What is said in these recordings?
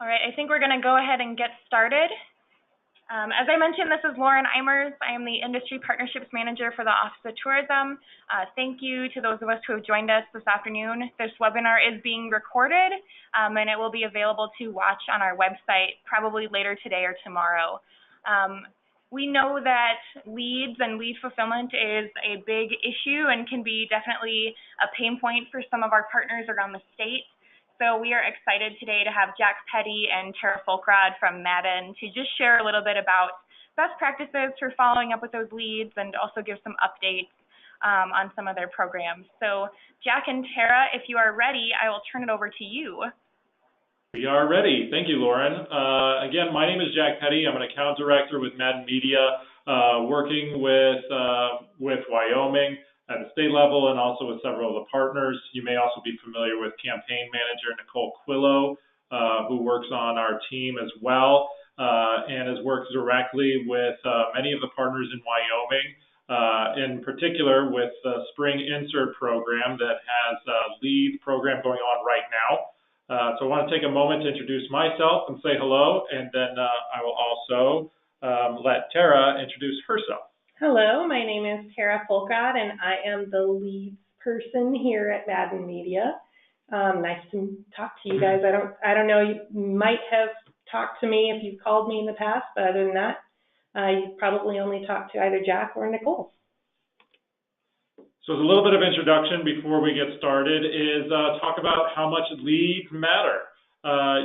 All right, I think we're going to go ahead and get started. As I mentioned, this is Lauren Eimers. I am the Industry Partnerships Manager for the Office of Tourism. Thank you to those of us who have joined us this afternoon. This webinar is being recorded, and it will be available to watch on our website probably later today or tomorrow. We know that leads and lead fulfillment is a big issue and can be definitely a pain point for some of our partners around the state. So we are excited today to have Jack Petty and Tara Folkrod from Madden to just share a little bit about best practices for following up with those leads and also give some updates on some of their programs. So Jack and Tara, if you are ready, I will turn it over to you. We are ready. Thank you, Lauren. Again, my name is Jack Petty. I'm an account director with Madden Media, working with Wyoming at the state level and also with several of the partners. You may also be familiar with campaign manager Nicole Quillo, who works on our team as well and has worked directly with many of the partners in Wyoming, in particular with the Spring Insert program that has a lead program going on right now. So I want to take a moment to introduce myself and say hello, and then I will also let Tara introduce herself. Hello, my name is Tara Folkrod, and I am the leads person here at Madden Media. Nice to talk to you guys. I don't know, you might have talked to me if you've called me in the past, but other than that, you probably only talked to either Jack or Nicole. So as a little bit of introduction before we get started is talk about how much leads matter.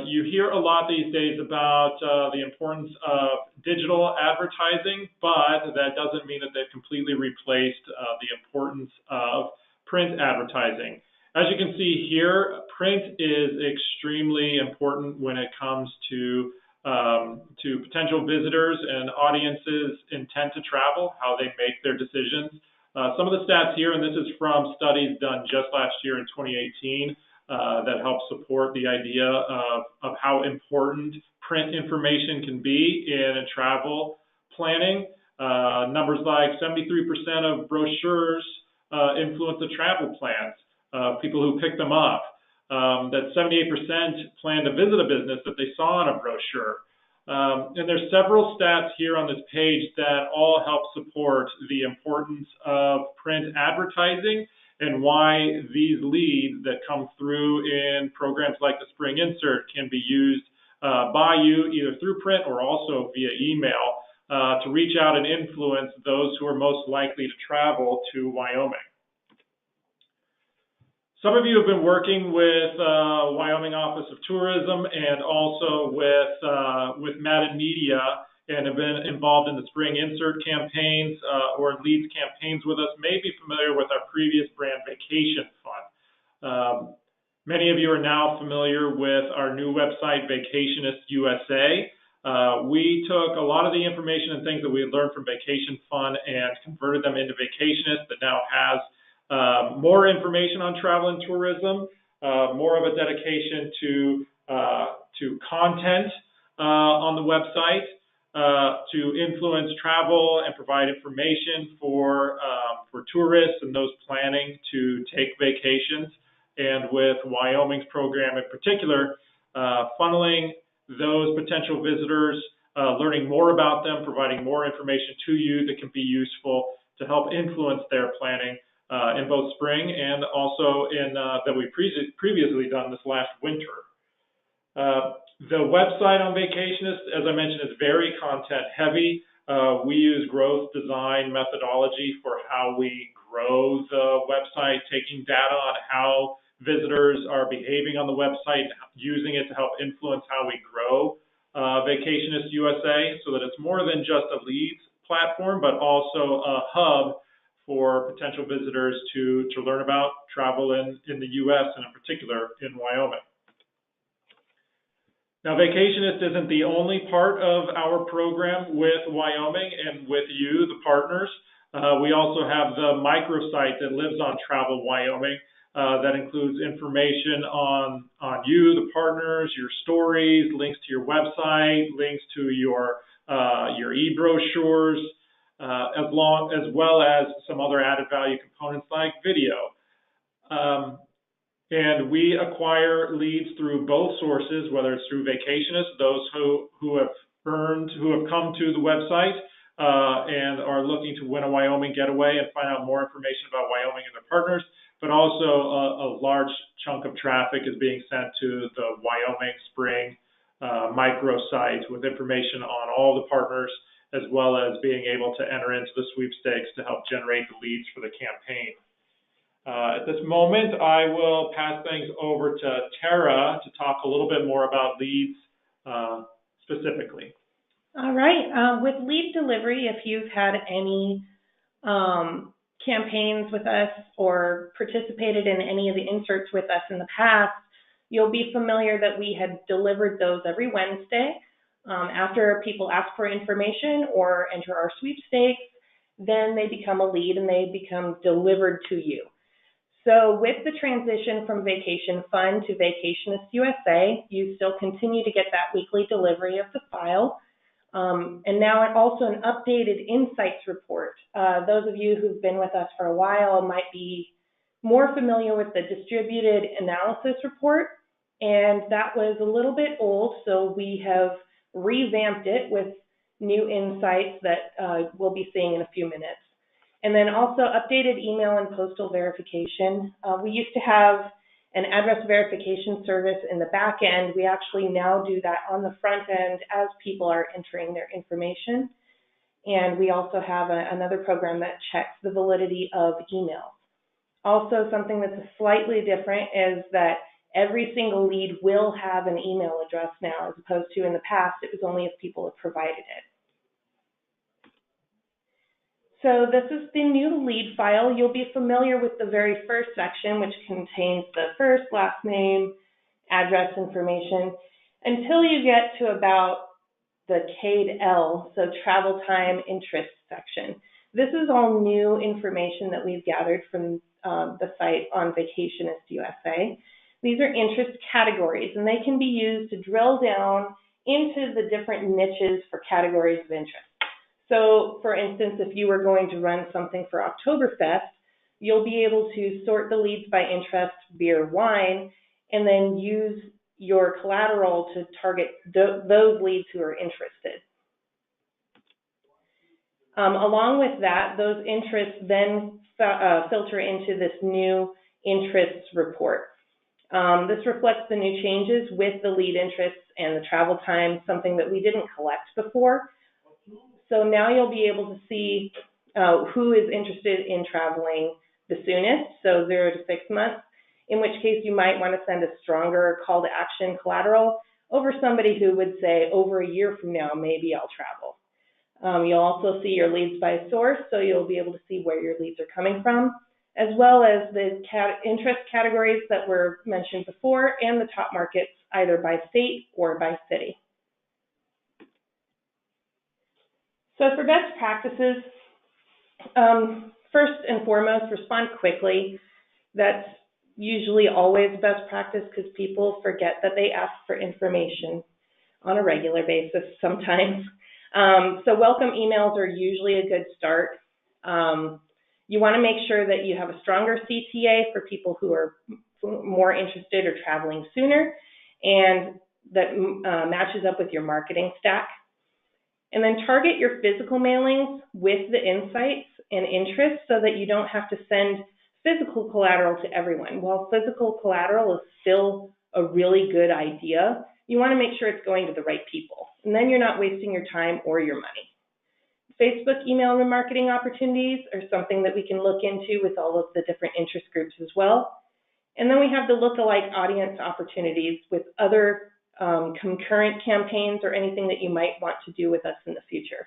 You hear a lot these days about the importance of digital advertising, but that doesn't mean that they've completely replaced the importance of print advertising. As you can see here, print is extremely important when it comes to potential visitors and audiences' intent to travel, how they make their decisions. Some of the stats here, and this is from studies done just last year in 2018, that help support the idea of how important print information can be in travel planning. Numbers like 73% of brochures influence the travel plans, people who pick them up. That 78% plan to visit a business that they saw on a brochure. And there's several stats here on this page that all help support the importance of print advertising and why these leads that come through in programs like the Spring Insert can be used by you either through print or also via email to reach out and influence those who are most likely to travel to Wyoming. Some of you have been working with Wyoming Office of Tourism and also with Madden Media and have been involved in the Spring Insert campaigns or leads campaigns with us, may be familiar with our previous brand, Vacation Fun. Many of you are now familiar with our new website, Vacationist USA. We took a lot of the information and things that we had learned from Vacation Fun and converted them into Vacationist, that now has more information on travel and tourism, more of a dedication to content on the website, to influence travel and provide information for tourists and those planning to take vacations. And with Wyoming's program in particular, funneling those potential visitors, learning more about them, providing more information to you that can be useful to help influence their planning in both spring and also in that we previously done this last winter. The website on Vacationist, as I mentioned, is very content heavy. We use growth design methodology for how we grow the website, taking data on how visitors are behaving on the website, using it to help influence how we grow Vacationist USA, so that it's more than just a leads platform, but also a hub for potential visitors to learn about travel in the U.S. and in particular in Wyoming. Now, Vacationist isn't the only part of our program with Wyoming and with you, the partners. We also have the microsite that lives on Travel Wyoming that includes information on you, the partners, your stories, links to your website, links to your e-brochures, as well as some other added value components like video. And we acquire leads through both sources, whether it's through vacationists, those who have come to the website and are looking to win a Wyoming getaway and find out more information about Wyoming and their partners, but also a large chunk of traffic is being sent to the Wyoming Spring microsite with information on all the partners, as well as being able to enter into the sweepstakes to help generate the leads for the campaign. At this moment, I will pass things over to Tara to talk a little bit more about leads specifically. All right. With lead delivery, if you've had any campaigns with us or participated in any of the inserts with us in the past, you'll be familiar that we had delivered those every Wednesday. After people ask for information or enter our sweepstakes, then they become a lead and they become delivered to you. So with the transition from Vacation Fund to Vacationist USA, you still continue to get that weekly delivery of the file. And now also an updated insights report. Those of you who've been with us for a while might be more familiar with the distributed analysis report, and that was a little bit old, so we have revamped it with new insights that we'll be seeing in a few minutes. And then also updated email and postal verification. We used to have an address verification service in the back end. We actually now do that on the front end as people are entering their information. And we also have another program that checks the validity of emails. Also, something that's slightly different is that every single lead will have an email address now, as opposed to in the past, it was only if people have provided it. So this is the new lead file. You'll be familiar with the very first section, which contains the first, last name, address information, until you get to about the K-L, so travel time interest section. This is all new information that we've gathered from the site on Vacationist USA. These are interest categories, and they can be used to drill down into the different niches for categories of interest. So, for instance, if you were going to run something for Oktoberfest, you'll be able to sort the leads by interest, beer, wine, and then use your collateral to target those leads who are interested. Along with that, those interests then filter into this new interests report. This reflects the new changes with the lead interests and the travel time, something that we didn't collect before. So now you'll be able to see who is interested in traveling the soonest, so 0 to 6 months, in which case you might want to send a stronger call to action collateral over somebody who would say, over a year from now, maybe I'll travel. You'll also see your leads by source, so you'll be able to see where your leads are coming from, as well as the interest categories that were mentioned before and the top markets, either by state or by city. So for best practices, first and foremost, respond quickly. That's usually always best practice because people forget that they ask for information on a regular basis sometimes. So welcome emails are usually a good start. You want to make sure that you have a stronger CTA for people who are more interested or traveling sooner, and that matches up with your marketing stack. And then target your physical mailings with the insights and interests so that you don't have to send physical collateral to everyone. While physical collateral is still a really good idea, you want to make sure it's going to the right people. And then you're not wasting your time or your money. Facebook email remarketing opportunities are something that we can look into with all of the different interest groups as well. And then we have the lookalike audience opportunities with other concurrent campaigns or anything that you might want to do with us in the future.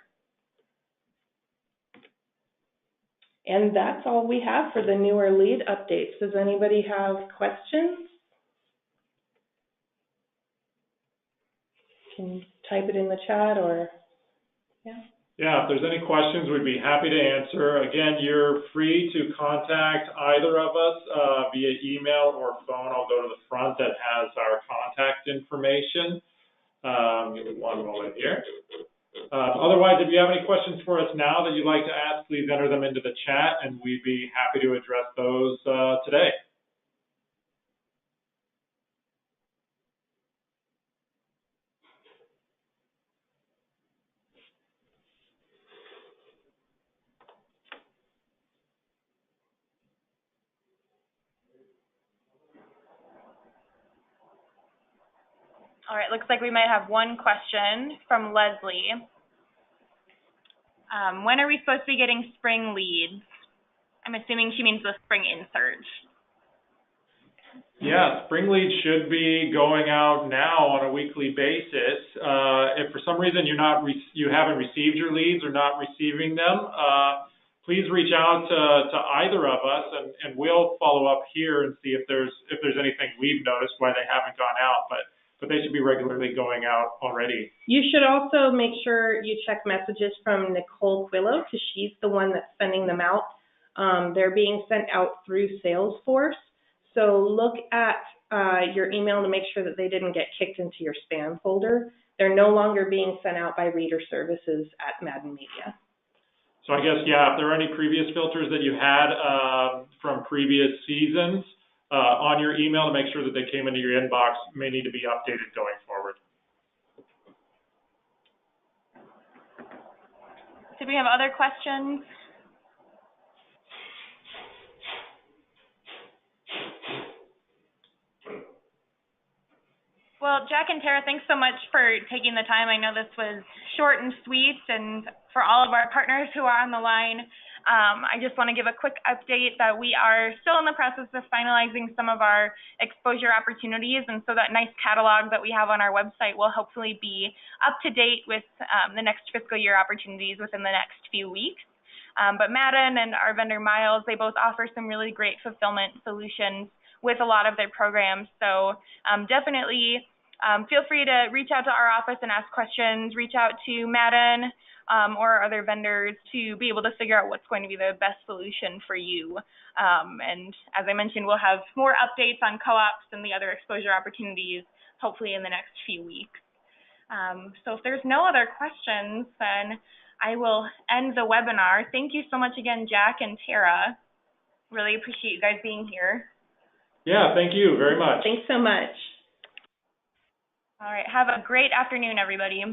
And that's all we have for the newer lead updates. Does anybody have questions? Can you type it in the chat or, yeah? Yeah, if there's any questions, we'd be happy to answer. Again, you're free to contact either of us via email or phone. I'll go to the front that has our contact information. Give me one moment here. Otherwise, if you have any questions for us now that you'd like to ask, please enter them into the chat, and we'd be happy to address those today. All right, looks like we might have one question from Leslie. When are we supposed to be getting spring leads? I'm assuming she means the spring insert. Yeah, spring leads should be going out now on a weekly basis. If for some reason you haven't received your leads or not receiving them, please reach out to either of us, and we'll follow up here and see if there's anything we've noticed why they haven't gone out. But they should be regularly going out already. You should also make sure you check messages from Nicole Quillo, because she's the one that's sending them out. They're being sent out through Salesforce. So look at your email to make sure that they didn't get kicked into your spam folder. They're no longer being sent out by Reader Services at Madden Media. So I guess, yeah, if there are any previous filters that you had from previous seasons on your email, to make sure that they came into your inbox, may need to be updated going forward. Did we have other questions? Well, Jack and Tara, thanks so much for taking the time. I know this was short and sweet, and for all of our partners who are on the line, I just want to give a quick update that we are still in the process of finalizing some of our exposure opportunities, and so that nice catalog that we have on our website will hopefully be up to date with the next fiscal year opportunities within the next few weeks. But Madden and our vendor Miles, they both offer some really great fulfillment solutions with a lot of their programs. So definitely feel free to reach out to our office and ask questions, reach out to Madden or other vendors to be able to figure out what's going to be the best solution for you. And as I mentioned, we'll have more updates on co-ops and the other exposure opportunities hopefully in the next few weeks. So if there's no other questions, then I will end the webinar. Thank you so much again, Jack and Tara. Really appreciate you guys being here. Yeah, thank you very much. Thanks so much. All right, have a great afternoon, everybody.